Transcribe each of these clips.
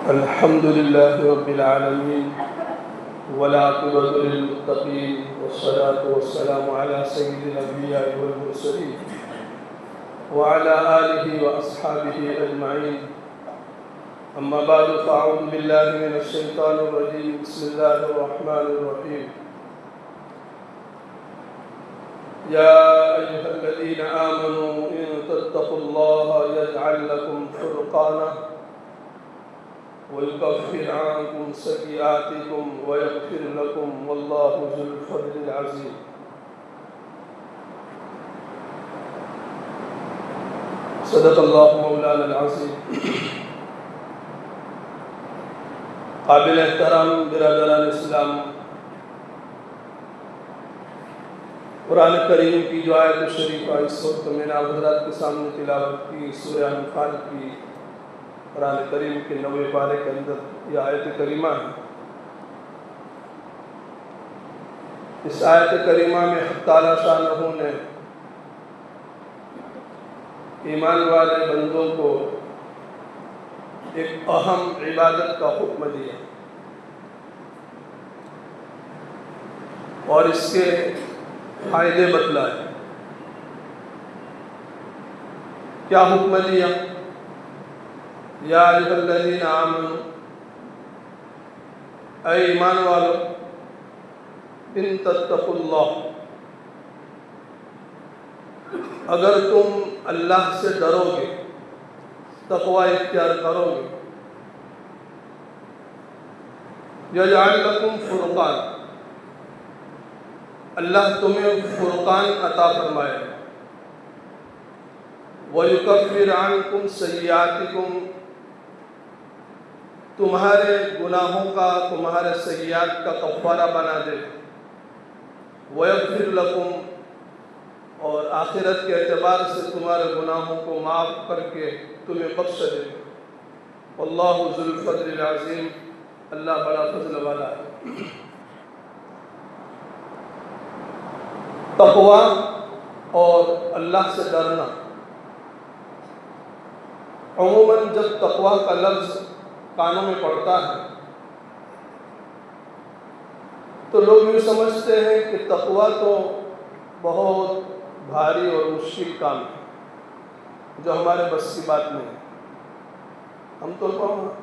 الحمد لله رب العالمين والعاقبة للمتقين والصلاة والسلام على سيد الأنبياء والمرسلين وعلى آله وأصحابه أجمعين. أما بعد فأعوذ بالله من الشيطان الرجيم. بسم الله الرحمن الرحيم. يا أيها الذين آمنوا إن تتقوا الله يجعل لكم فرقانا ويكفر عنكم سيئاتكم ويغفر لكم والله ذو الفضل العظيم. صدق اللہ مولانا العظیم. قابل احترام برادران اسلام، قرآن کریم کی جو آیت شریفہ اس وقت میں نے آپ حضرات کے سامنے تلاوت کی، سورہ انفال کی قرآن کریم کے 90 پارے کے اندر یہ آیت کریمہ ہے. اس آیت کریمہ میں حق تعالیٰ شانہ نے ایمان والے بندوں کو ایک اہم عبادت کا حکم دیا اور اس کے فائدے بتلائے. کیا حکم دیا؟ یا ایھا الذین آمنوا، اے ایمان والو، ان تتقوا اللہ، اگر تم اللہ سے ڈرو گے، تقوی اختیار کرو گے، یجعل لکم فرقان، اللہ تمہیں فرقان عطا فرمائے، وَيُكَفِّرْ عَنْكُمْ سَيِّئَاتِكُمْ، تمہارے گناہوں کا، تمہارے سیئات کا کفارہ بنا دے، وَيَغْفِرْ لَكُمْ، اور آخرت کے اعتبار سے تمہارے گناہوں کو معاف کر کے تمہیں بخش دے. واللہ ذو الفضل العظیم، اللہ بڑا فضل والا ہے. تقوی اور اللہ سے ڈرنا. عموماً جب تقوی کا لفظ کانوں میں پڑتا ہے تو لوگ یوں سمجھتے ہیں کہ تقوی تو بہت بھاری اور مشکل کام ہے جو ہمارے بس کی بات نہیں ہے. ہم تو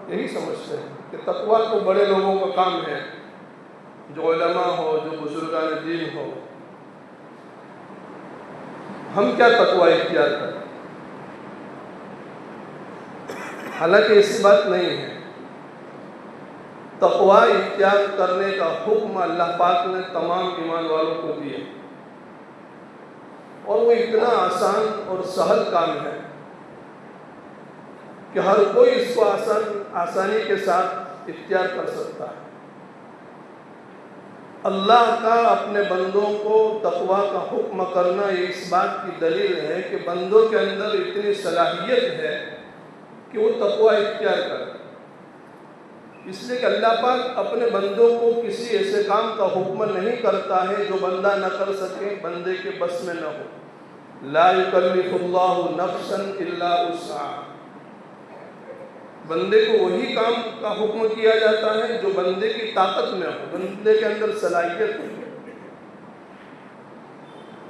یہی سمجھتے ہیں کہ تقوی تو بڑے لوگوں کا کام ہے، جو علماء ہو، جو بزرگان دین ہو. ہم کیا تقوی اختیار کریں؟ حالانکہ ایسی بات نہیں ہے. تقوی اختیار کرنے کا حکم اللہ پاک نے تمام ایمان والوں کو دیا، اور وہ اتنا آسان اور سہل کام ہے کہ ہر کوئی اس کو آسانی کے ساتھ اختیار کر سکتا ہے. اللہ کا اپنے بندوں کو تقوی کا حکم کرنا یہ اس بات کی دلیل ہے کہ بندوں کے اندر اتنی صلاحیت ہے کہ وہ تقوی اختیار کریں. اس لیے کہ اللہ پاک اپنے بندوں کو کسی ایسے کام کا حکم نہیں کرتا ہے جو بندہ نہ کر سکے، بندے کے بس میں نہ ہو. لا یکلف اللہ نفسا الا وسعہا، بندے کو وہی کام کا حکم کیا جاتا ہے جو بندے کی طاقت میں ہو، بندے کے اندر صلاحیت ہو.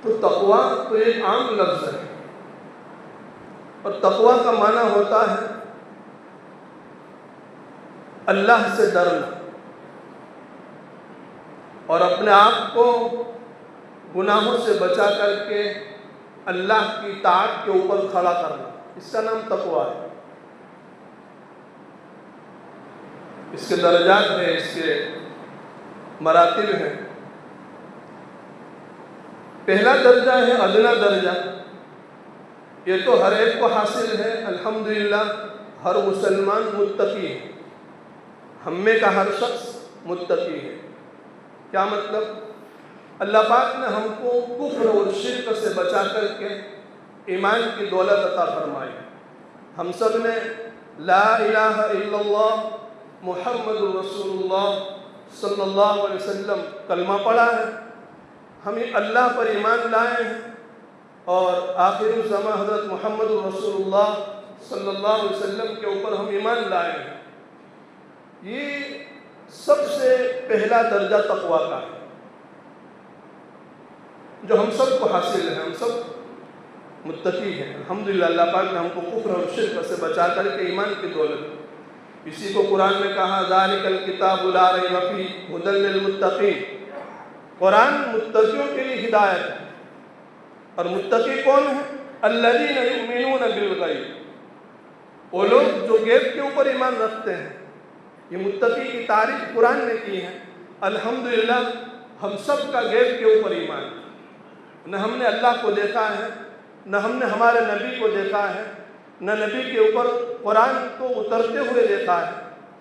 تو تقوی تو ایک عام لفظ ہے، اور تقوی کا معنی ہوتا ہے اللہ سے ڈرنا اور اپنے آپ کو گناہوں سے بچا کر کے اللہ کی طاعت کے اوپر کھڑا کرنا. اس کا نام تقوی ہے. اس کے درجات ہیں، اس کے مراتب ہیں. پہلا درجہ ہے ادنیٰ درجہ. یہ تو ہر ایک کو حاصل ہے. الحمدللہ ہر مسلمان متقی ہے، ہم میں کا ہر شخص متقی ہے. کیا مطلب؟ اللہ پاک نے ہم کو کفر اور شرک سے بچا کر کے ایمان کی دولت عطا فرمائی. ہم سب نے لا الہ الا اللہ محمد رسول اللہ صلی اللہ علیہ وسلم کلمہ پڑھا ہے. ہم اللہ پر ایمان لائے ہیں اور آخر الزمان حضرت محمد رسول اللہ صلی اللہ علیہ وسلم کے اوپر ہم ایمان لائے ہیں. یہ سب سے پہلا درجہ تقویٰ کا ہے جو ہم سب کو حاصل ہے. ہم سب متقی ہیں الحمدللہ. اللہ پاک نے ہم کو کفر اور شرک سے بچا کر کے ایمان کی دولت. اسی کو قرآن میں کہا ذالک الکتاب لا ریب فیہ ھدی للمتقین. قرآن متقیوں کے لیے ہدایت ہے. اور متقی کون ہے؟ الذین یؤمنون بالغیب. وہ لوگ جو غیب کے اوپر ایمان رکھتے ہیں. یہ متقی کی تعریف قرآن نے کی ہے. الحمدللہ ہم سب کا غیب کے اوپر ایمان ہے. نہ ہم نے اللہ کو دیکھا ہے، نہ ہم نے ہمارے نبی کو دیکھا ہے، نہ نبی کے اوپر قرآن کو اترتے ہوئے دیکھا ہے،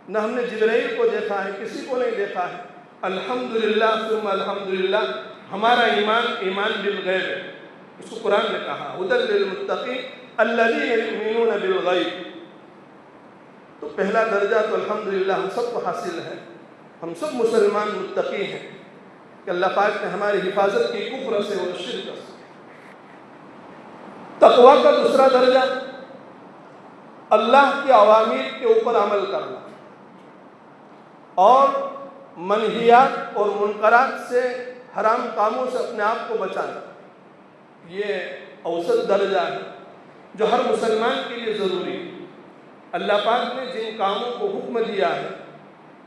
نہ ہم نے جبرائیل کو دیکھا ہے، کسی کو نہیں دیکھا ہے. الحمدللہ ثم الحمدللہ ہمارا ایمان بالغیب ہے. اس کو قرآن نے کہا ھدی للمتقین الذین یؤمنون بالغیب. تو پہلا درجہ تو الحمدللہ ہم سب کو حاصل ہے. ہم سب مسلمان متقی ہیں کہ اللہ پاک نے ہماری حفاظت کی کفر سے اور شرک سے. تقویٰ کا دوسرا درجہ اللہ کے اوامر کے اوپر عمل کرنا اور منہیات اور منکرات سے، حرام کاموں سے اپنے آپ کو بچانا. یہ اوسط درجہ ہے جو ہر مسلمان کے لیے ضروری ہے. اللہ پاک نے جن کاموں کو حکم دیا ہے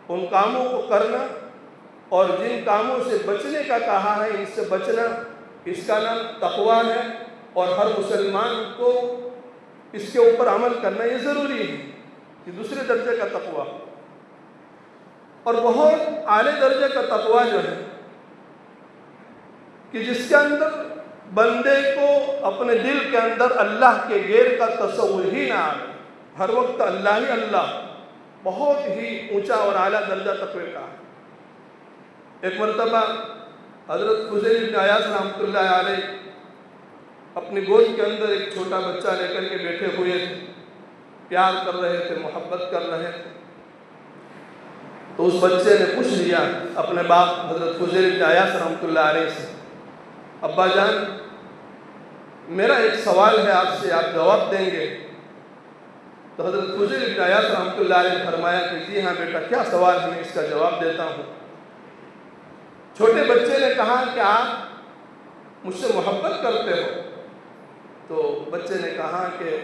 ان کاموں کو کرنا اور جن کاموں سے بچنے کا کہا ہے ان سے بچنا، اس کا نام تقویٰ ہے. اور ہر مسلمان کو اس کے اوپر عمل کرنا یہ ضروری ہے. یہ دوسرے درجے کا تقویٰ. اور بہت اعلیٰ درجے کا تقویٰ جو ہے کہ جس کے اندر بندے کو اپنے دل کے اندر اللہ کے غیر کا تصور ہی نہ آئے. ہر وقت اللہ ہی اللہ. بہت ہی اونچا اور اعلیٰ درجہ تقوی کا ہے. ایک مرتبہ حضرت فضیل بن عیاض رحمۃ اللہ علیہ اپنی گود کے اندر ایک چھوٹا بچہ لے کر کے بیٹھے ہوئے تھے. پیار کر رہے تھے، محبت کر رہے تھے. تو اس بچے نے پوچھ لیا اپنے باپ حضرت فضیل بن عیاض رحمۃ اللہ علیہ سے، ابا جان میرا ایک سوال ہے آپ سے، آپ جواب دیں گے؟ تو حضرت فضیل بن عیاض رحمۃ اللہ علیہ نے فرمایا کہ جی ہاں بیٹا، کیا سوال ہے، میں اس کا جواب دیتا ہوں. چھوٹے بچے نے کہا کہ آپ مجھ سے محبت کرتے ہو؟ تو بچے نے کہا کہ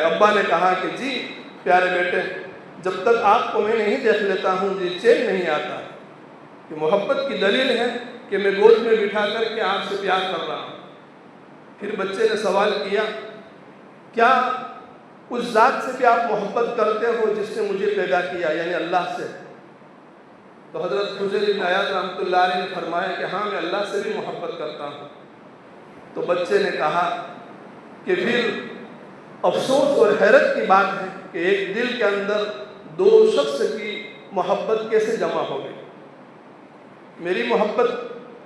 ابا نے کہا کہ جی پیارے بیٹے، جب تک آپ کو میں نہیں دیکھ لیتا ہوں مجھے چین نہیں آتا. کہ محبت کی دلیل ہے کہ میں گود میں بٹھا کر کے آپ سے پیار کر رہا ہوں. پھر بچے نے سوال کیا کیا اس ذات سے بھی آپ محبت کرتے ہو جس نے مجھے پیدا کیا، یعنی اللہ سے؟ تو حضرت فضیل بن عیاض رحمۃ اللہ علیہ نے فرمایا کہ ہاں میں اللہ سے بھی محبت کرتا ہوں. تو بچے نے کہا کہ پھر افسوس اور حیرت کی بات ہے کہ ایک دل کے اندر دو شخص کی محبت کیسے جمع ہو گئی. میری محبت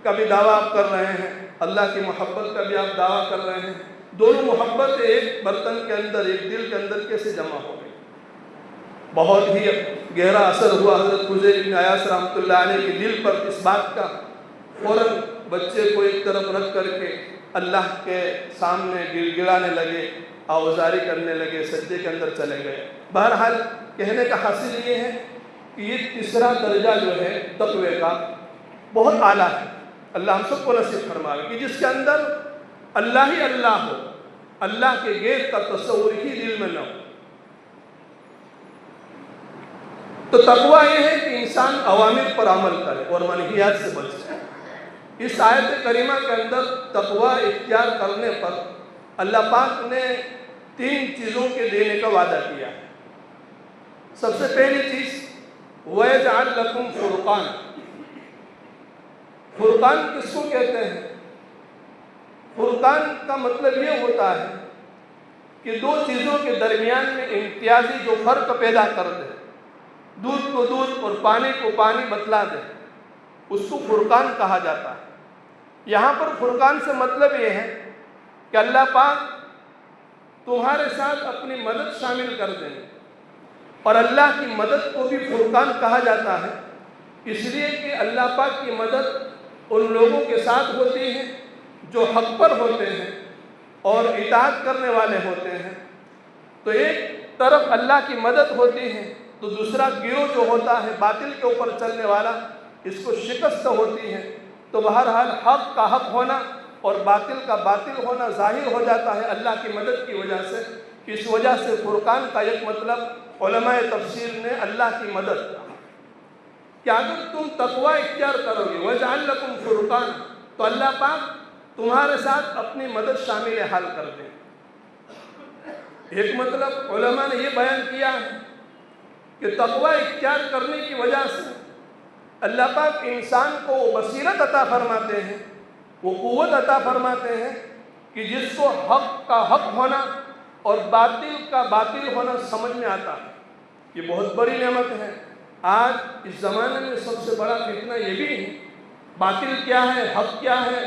کا بھی دعویٰ آپ کر رہے ہیں، اللہ کی محبت کا بھی آپ دعویٰ کر رہے ہیں. دونوں محبت ایک برتن کے اندر، ایک دل کے اندر کیسے جمع ہو گئی. بہت ہی گہرا اثر ہوا حضرت فضیل بن عیاض رحمۃ اللہ علیہ کے دل پر اس بات کا. فوراً بچے کو ایک طرف رکھ کر کے اللہ کے سامنے گڑ گڑانے لگے، آوازاری کرنے لگے، سجدے کے اندر چلے گئے. بہرحال کہنے کا حاصل یہ ہے کہ یہ تیسرا درجہ جو ہے تقوی کا بہت اعلیٰ ہے. اللہ ہم سب کو نصیب فرمائے کہ جس کے اندر اللہ ہی اللہ ہو، اللہ کے غیر کا تصور ہی دل میں نہ ہو. تو تقویٰ یہ ہے کہ انسان اوامر پر عمل کرے اور منہیات سے بچے. اس آیت کریمہ کے اندر تقویٰ اختیار کرنے پر اللہ پاک نے 3 چیزوں کے دینے کا وعدہ کیا ہے. سب سے پہلی چیز وَيَجْعَلْ لَكُمْ فُرْقَانَ. فرقان کس کو کہتے ہیں؟ فرقان کا مطلب یہ ہوتا ہے کہ دو چیزوں کے درمیان میں امتیازی جو فرق پیدا کر دے، دودھ کو دودھ اور پانی کو پانی بتلا دے، اس کو فرقان کہا جاتا ہے. یہاں پر فرقان سے مطلب یہ ہے کہ اللہ پاک تمہارے ساتھ اپنی مدد شامل کر دیں. اور اللہ کی مدد کو بھی فرقان کہا جاتا ہے اس لیے کہ اللہ پاک کی مدد ان لوگوں کے ساتھ ہوتی ہے جو حق پر ہوتے ہیں اور اطاعت کرنے والے ہوتے ہیں. تو ایک طرف اللہ کی مدد ہوتی ہے تو دوسرا گروہ جو ہوتا ہے باطل کے اوپر چلنے والا، اس کو شکست ہوتی ہے۔ تو بہرحال حق کا حق ہونا اور باطل کا باطل ہونا ظاہر ہو جاتا ہے اللہ کی مدد کی وجہ سے۔ اس وجہ سے فرقان کا ایک مطلب علماء تفسیر نے اللہ کی مدد کہ اگر تم تقوی اختیار کرو گے وَجَعَلْ لَكُمْ فُرْقَانًا، تو اللہ پاک تمہارے ساتھ اپنی مدد شامل حال کر دیں۔ ایک مطلب علماء نے یہ بیان کیا ہے کہ تقوی اختیار کرنے کی وجہ سے اللہ پاک انسان کو وہ بصیرت عطا فرماتے ہیں، وہ قوت عطا فرماتے ہیں کہ جس کو حق کا حق ہونا اور باطل کا باطل ہونا سمجھ میں آتا ہے۔ یہ بہت بڑی نعمت ہے۔ آج اس زمانے میں سب سے بڑا فتنہ یہ بھی ہے، باطل کیا ہے حق کیا ہے،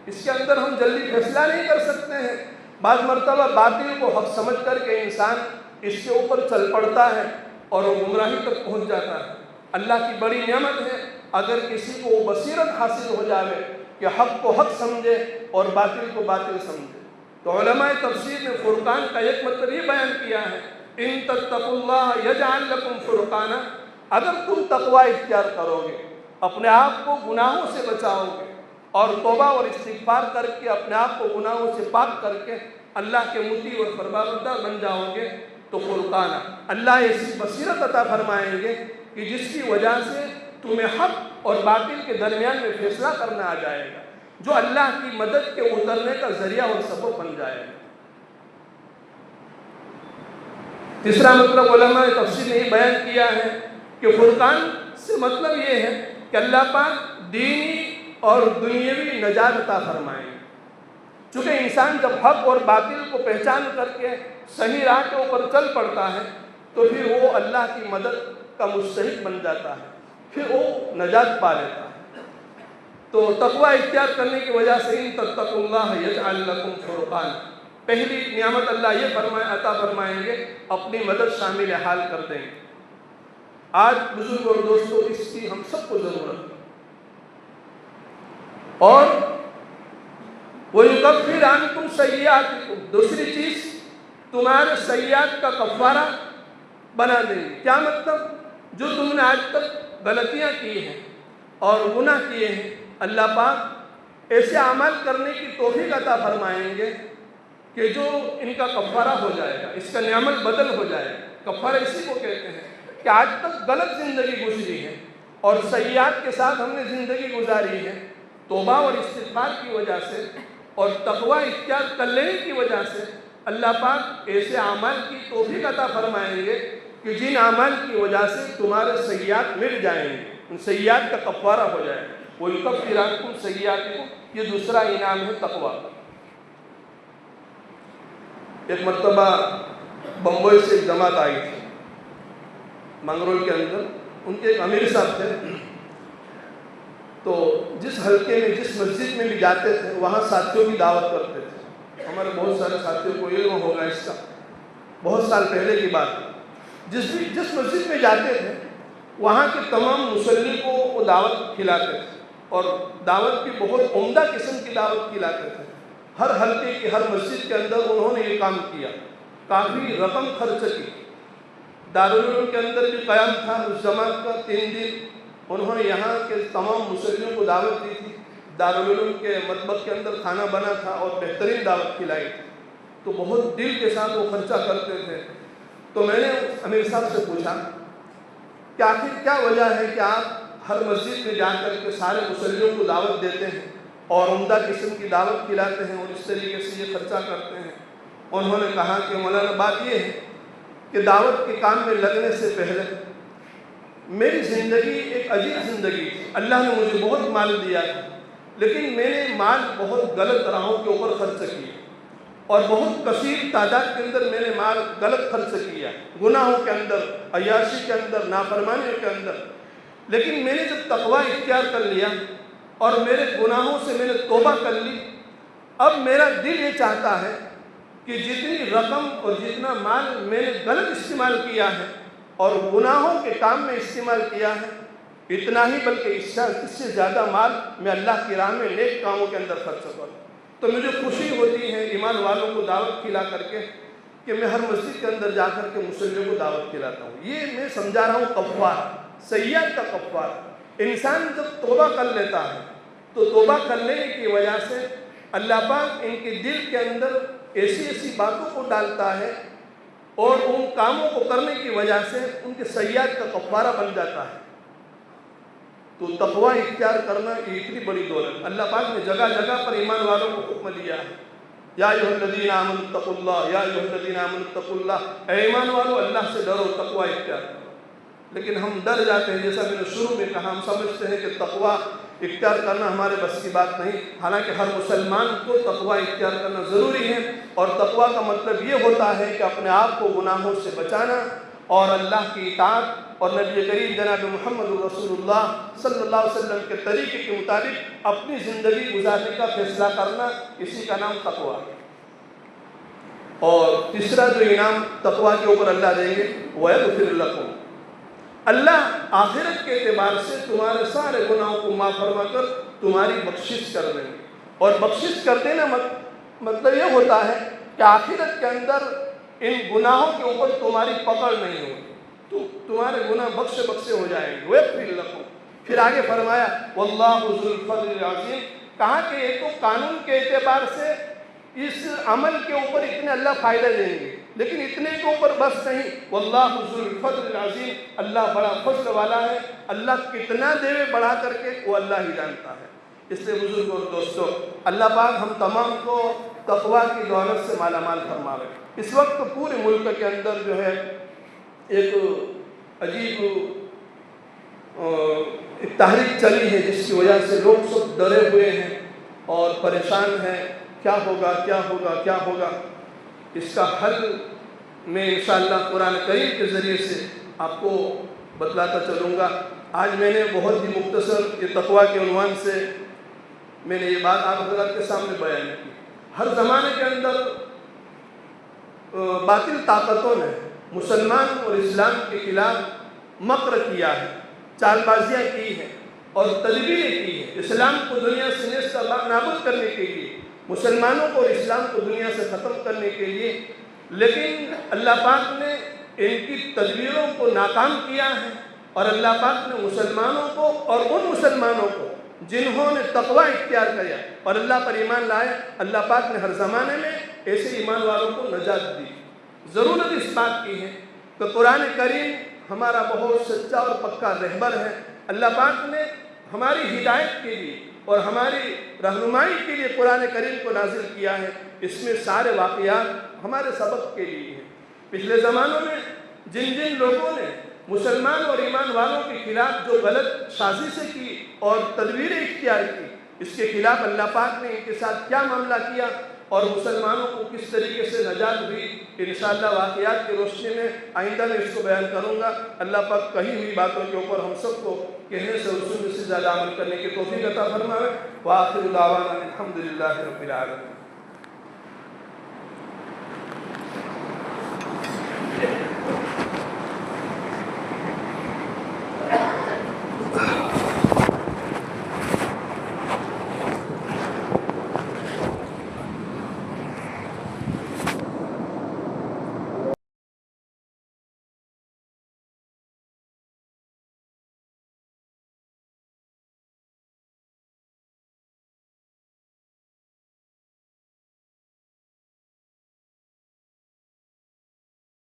اس کے اندر ہم جلدی فیصلہ نہیں کر سکتے ہیں۔ بعض مرتبہ باطل کو حق سمجھ کر کے انسان اس کے اوپر چل پڑتا ہے اور وہ گمراہی تک پہنچ جاتا ہے۔ اللہ کی بڑی نعمت ہے اگر کسی کو وہ بصیرت حاصل ہو جائے کہ حق کو حق سمجھے اور باطل کو باطل سمجھے۔ تو علماء تفسیر نے فرقان کا ایک مطلب یہ بیان کیا ہے، ان تتقوا اللہ یجعل لکم فرقانا، اگر تم تقوی اختیار کرو گے، اپنے آپ کو گناہوں سے بچاؤ گے اور توبہ اور استغفار کر کے اپنے آپ کو گناہوں سے پاک کر کے اللہ کے مطیع اور فرمانبردار بن جاؤ گے، تو فرقانا اللہ ایسی بصیرت عطا فرمائیں گے کہ جس کی وجہ سے تمہیں حق اور باطل کے درمیان میں فیصلہ کرنا آ جائے گا، جو اللہ کی مدد کے اترنے کا ذریعہ اور سبب بن جائے گا۔ تیسرا مطلب علماء تفسیر نے یہ بیان کیا ہے کہ فرقان سے مطلب یہ ہے کہ اللہ پاک دینی اور دنیاوی نجات عطا فرمائیں گے۔ چونکہ انسان جب حق اور باطل کو پہچان کر کے صحیح راہ کے اوپر چل پڑتا ہے تو پھر وہ اللہ کی مدد کا مستحق بن جاتا ہے، پھر وہ نجات پا لیتا ہے۔ تو تقوی اختیار کرنے کی وجہ سے ان تتقوا اللہ یجعل لکم فرقانا، پہلی نعمت اللہ یہ عطا فرمائیں گے، اپنی مدد شامل حال کر دیں گے۔ آج بزرگ اور دوستوں اس کی ہم سب کو ضرورت ہے، اور وَيُكَفِّرْ عَنْكُمْ سَيِّئَاتِكُمْ، دوسری چیز تمہارے سیئات کا کفارہ بنا دیں گے۔ کیا مطلب؟ جو تم نے آج تک غلطیاں کی ہیں اور گناہ کیے ہیں، اللہ پاک ایسے اعمال کرنے کی توفیق عطا فرمائیں گے کہ جو ان کا کفارہ ہو جائے گا، اس کا نعمل بدل ہو جائے گا۔ کفارہ اسی کو کہتے ہیں کہ آج تک غلط زندگی گزری ہے اور سیئات کے ساتھ ہم نے زندگی گزاری ہے، توبہ اور استغفار کی وجہ سے اور تقوی اختیار کر لینے کی وجہ سے اللہ پاک ایسے اعمال کی توفیق عطا فرمائیں گے کہ جن اعمال کی وجہ سے تمہارے سیئات مٹ جائیں گے، ان سیئات کا کفارہ ہو جائے گا۔ وَيُكَفِّرْ عَنْكُمْ سَيِّئَاتِكُمْ، یہ دوسرا انعام ہے تقوی کا۔ ایک مرتبہ بمبئی سے ایک جماعت آئی تھی منگرول کے اندر، ان کے ایک امیر صاحب تھے، تو جس حلقے میں جس مسجد میں بھی جاتے تھے وہاں ساتھیوں کی دعوت کرتے تھے۔ ہمارے بہت سارے ساتھیوں کو علم ہوگا اس کا، بہت سال پہلے کی بات ہے۔ جس مسجد میں جاتے تھے وہاں کے تمام مسلمین کو وہ دعوت کھلاتے تھے، اور دعوت کی بہت عمدہ قسم کی دعوت کھلاتے تھے۔ ہر حلقے کی ہر مسجد کے اندر انہوں نے یہ کام کیا، کافی رقم خرچ کی۔ دارالعلوم کے اندر بھی قیام تھا اس جماعت کا، 3 دن انہوں نے یہاں کے تمام مسلمانوں کو دعوت دی تھی۔ دارالعلوم کے مطبخ کے اندر کھانا بنا تھا اور بہترین دعوت کھلائی تھی، تو بہت دل کے ساتھ وہ خرچہ کرتے تھے۔ تو میں نے امیر صاحب سے پوچھا کہ آخر کیا وجہ ہے کہ آپ ہر مسجد میں جا کر کے سارے مسلمانوں کو دعوت دیتے ہیں اور عمدہ قسم کی دعوت کھلاتے ہیں اور اس طریقے سے یہ خرچہ کرتے ہیں؟ انہوں نے کہا کہ مولانا بات یہ ہے کہ دعوت کے کام میں لگنے سے پہلے میری زندگی ایک عجیب زندگی تھی۔ اللہ نے مجھے بہت مال دیا تھا، لیکن میں نے مال بہت غلط راہوں کے اوپر خرچ کیا، اور بہت کثیر تعداد کے اندر میں نے مال غلط خرچ کیا، گناہوں کے اندر، عیاشی کے اندر، نافرمانیوں کے اندر۔ لیکن میں نے جب تقوی اختیار کر لیا اور میرے گناہوں سے میں نے توبہ کر لی، اب میرا دل یہ چاہتا ہے کہ جتنی رقم اور جتنا مال میں نے غلط استعمال کیا ہے اور گناہوں کے کام میں استعمال کیا ہے، اتنا ہی بلکہ اس سے زیادہ مال میں اللہ کی راہ میں نیک کاموں کے اندر خرچ کروں۔ تو مجھے خوشی ہوتی ہے ایمان والوں کو دعوت کھلا کر کے کہ میں ہر مسجد کے اندر جا کر کے مسلموں کو دعوت کھلاتا ہوں. یہ میں سمجھا رہا ہوں کفارہ، سیئات کا کفارہ. انسان جب توبہ کر لیتا ہے تو توبہ کر لینے کی وجہ سے اللہ پاک ان کے دل کے اندر ایسی ایسی باتوں کو ڈالتا ہے اور ان کاموں کو کرنے کی وجہ سے ان کے سیئات کا کفارہ بن جاتا ہے. تو تقوی اختیار کرنا یہ اتنی بڑی دولت. اللہ پاک نے جگہ جگہ پر ایمان والوں کو حکم دیا ہے، یا ایھا الذین آمنوا اتقوا اللہ، یا ایھا الذین آمنوا اتقوا اللہ. اے ایمان والو اللہ سے ڈرو، تقوی اختیار کرو. لیکن ہم ڈر جاتے ہیں، جیسا میں نے شروع میں کہا، ہم سمجھتے ہیں کہ تقوی اختیار کرنا ہمارے بس کی بات نہیں. حالانکہ ہر مسلمان کو تقوی اختیار کرنا ضروری ہے، اور تقوی کا مطلب یہ ہوتا ہے کہ اپنے آپ کو گناہوں سے بچانا اور اللہ کی اطاعت اور نبی کریم جناب محمد رسول اللہ صلی اللہ علیہ وسلم کے طریقے کے مطابق اپنی زندگی گزارنے کا فیصلہ کرنا، اسی کا نام تقوی ہے. اور تیسرا جو انعام تقوی کے اوپر اللہ دیں گے، وَيَغْفِرْ لَكُمْ، اللہ آخرت کے اعتبار سے تمہارے سارے گناہوں کو معاف فرما کر تمہاری بخشش کر دیں گے. اور بخشش کر دینا مطلب یہ ہوتا ہے کہ آخرت کے اندر ان گناہوں کے اوپر تمہاری پکڑ نہیں ہوگی، تو تمہارے گناہ بخشے ہو جائیں گے. وَيَغْفِرْ لَكُمْ. پھر آگے فرمایا وَاللَّهُ ذُو الْفَضْلِ الْعَظِيمِ. کہا کہ یہ تو قانون کے اعتبار سے اس عمل کے اوپر اتنے اللہ فائدہ دیں گے، لیکن اتنے کے اوپر بس نہیں. وَاللَّهُ ذُو الْفَضْلِ الْعَظِيمِ. اللہ بڑا فضل والا ہے، اللہ کتنا دے بڑھا کر کے وہ اللہ ہی جانتا ہے. اس لیے بزرگ اور دوستو، اللہ پاک ہم تمام کو تقوی کی دولت سے مالا مال فرماوے. اس وقت پورے ملک کے اندر جو ہے ایک عجیب ایک تحریک چلی ہے، جس کی وجہ سے لوگ سب ڈرے ہوئے ہیں اور پریشان ہیں. کیا ہوگا کیا ہوگا کیا ہوگا؟ اس کا حل میں انشاءاللہ قرآن کریم کے ذریعے سے آپ کو بتلاتا چلوں گا. آج میں نے بہت ہی مختصر یہ تقوی کے عنوان سے میں نے یہ بات آپ حضرات کے سامنے بیان کی. ہر زمانے کے اندر باطل طاقتوں نے مسلمان اور اسلام کے خلاف مکر کیا ہے، چال بازیاں کی ہیں اور تدبیریں کی ہیں اسلام کو دنیا سے نیست نابود کرنے کے لیے، مسلمانوں کو اور اسلام کو دنیا سے ختم کرنے کے لیے. لیکن اللہ پاک نے ان کی تدبیروں کو ناکام کیا ہے، اور اللہ پاک نے مسلمانوں کو اور ان مسلمانوں کو جنہوں نے تقوی اختیار کیا اور اللہ پر ایمان لائے، اللہ پاک نے ہر زمانے میں ایسے ایمان والوں کو نجات دی. ضرورت اس بات کی ہے کہ قرآن کریم ہمارا بہت سچا اور پکا رہبر ہے. اللہ پاک نے ہماری ہدایت کے لیے اور ہماری رہنمائی کے لیے قرآن کریم کو نازل کیا ہے. اس میں سارے واقعات ہمارے سبق کے لیے ہیں. پچھلے زمانوں میں جن لوگوں نے مسلمان اور ایمان والوں کے خلاف جو غلط سازشیں کی اور تدبیریں اختیار کی، اس کے خلاف اللہ پاک نے ان کے ساتھ کیا معاملہ کیا اور مسلمانوں کو کس طریقے سے نجات ہوئی، انشاءاللہ واقعات کی روشنی میں آئندہ میں اس کو بیان کروں گا. اللہ پاک کہی ہوئی باتوں کے اوپر ہم سب کو کہنے سے اور سننے سے زیادہ عمل کرنے کی توفیق عطا فرمائے. وآخر دعوانا الحمدللہ رب العالمین.